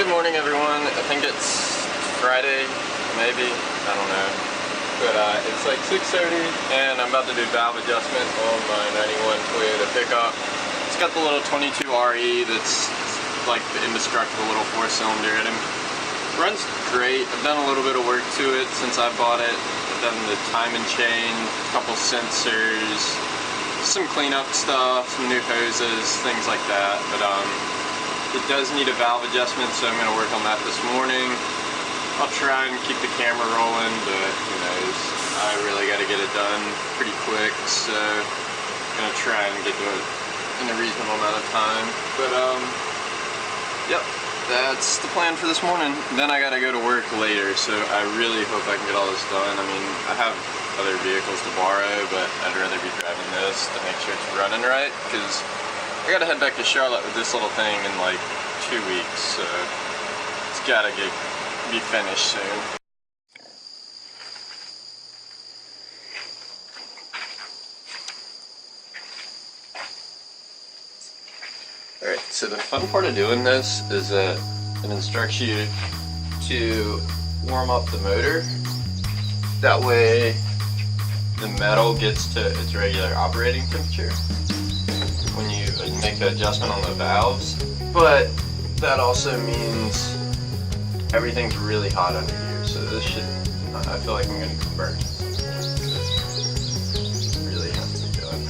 Good morning, everyone. I think it's Friday, maybe, I don't know. But it's like 6:30 and I'm about to do valve adjustment on my 91 Toyota pickup. It's got the little 22 RE that's like the indestructible little 4-cylinder in him. Runs great. I've done a little bit of work to it since I bought it. I've done the timing chain, a couple sensors, some cleanup stuff, some new hoses, things like that. But it does need a valve adjustment, so I'm going to work on that this morning. I'll try and keep the camera rolling, but who knows. I really got to get it done pretty quick, so I'm going to try and get to it in a reasonable amount of time. But yep, that's the plan for this morning. Then I got to go to work later, so I really hope I can get all this done. I mean, I have other vehicles to borrow, but I'd rather be driving this to make sure it's running right, because I gotta head back to Charlotte with this little thing in like 2 weeks, so it's gotta be finished soon. Alright, so the fun part of doing this is that it instructs you to warm up the motor. That way the metal gets to its regular operating temperature when you make the adjustment on the valves, but that also means everything's really hot under here, so this should, I feel like I'm going to burn. It really has to be done.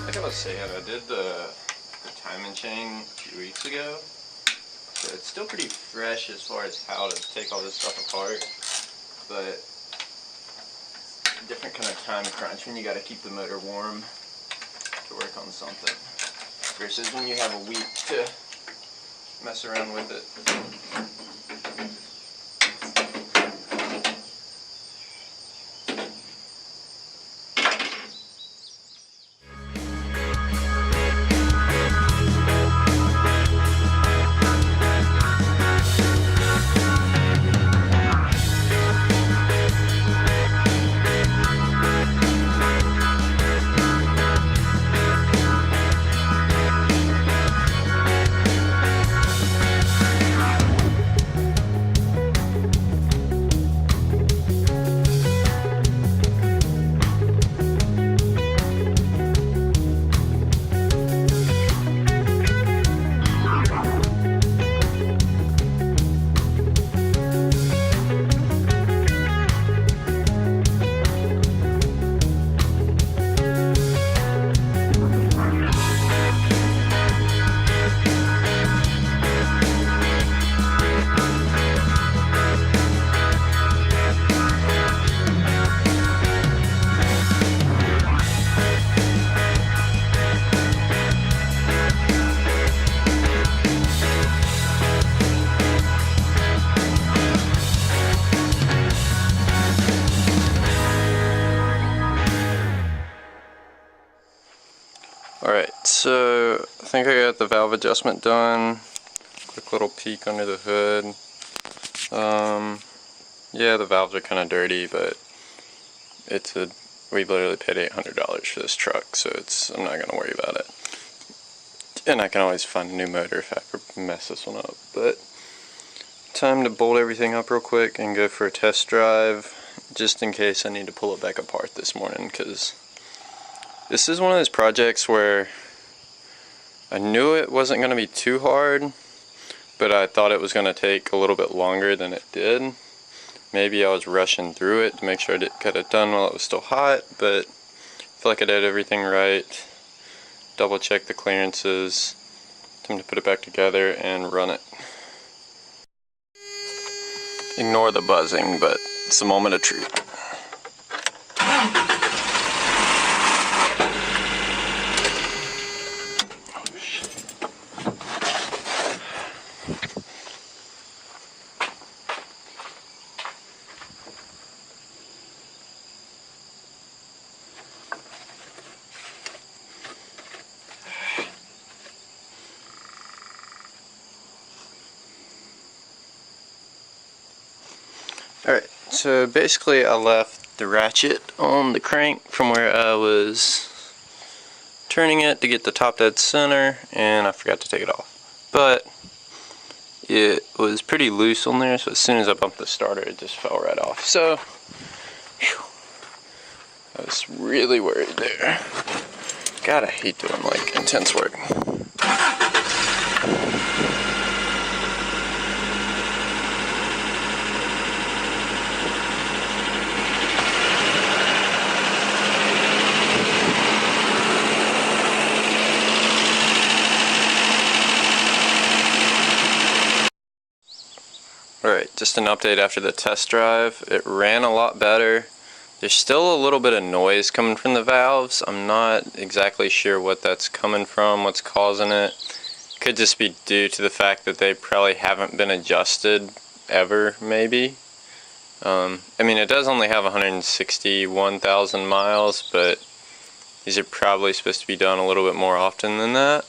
Like I was saying, I did the timing chain a few weeks ago, so it's still pretty fresh as far as how to take all this stuff apart, but a different kind of time crunch when you got to keep the motor warm to work on something versus when you have a week to mess around with it. Alright, so I think I got the valve adjustment done. Quick little peek under the hood. Yeah, the valves are kind of dirty, but we literally paid $800 for this truck, so I'm not going to worry about it. And I can always find a new motor if I ever mess this one up. But time to bolt everything up real quick and go for a test drive, just in case I need to pull it back apart this morning, because this is one of those projects where I knew it wasn't going to be too hard, but I thought it was going to take a little bit longer than it did. Maybe I was rushing through it to make sure I got it done while it was still hot, but I feel like I did everything right. Double check the clearances. Time to put it back together and run it. Ignore the buzzing, but it's a moment of truth. Alright, so basically I left the ratchet on the crank from where I was turning it to get the top dead center, and I forgot to take it off. But it was pretty loose on there, so as soon as I bumped the starter, it just fell right off. So, whew, I was really worried there. God, I hate doing like intense work. Alright, just an update after the test drive. It ran a lot better. There's still a little bit of noise coming from the valves. I'm not exactly sure what that's coming from, what's causing it. Could just be due to the fact that they probably haven't been adjusted ever, maybe. I mean, it does only have 161,000 miles, but these are probably supposed to be done a little bit more often than that.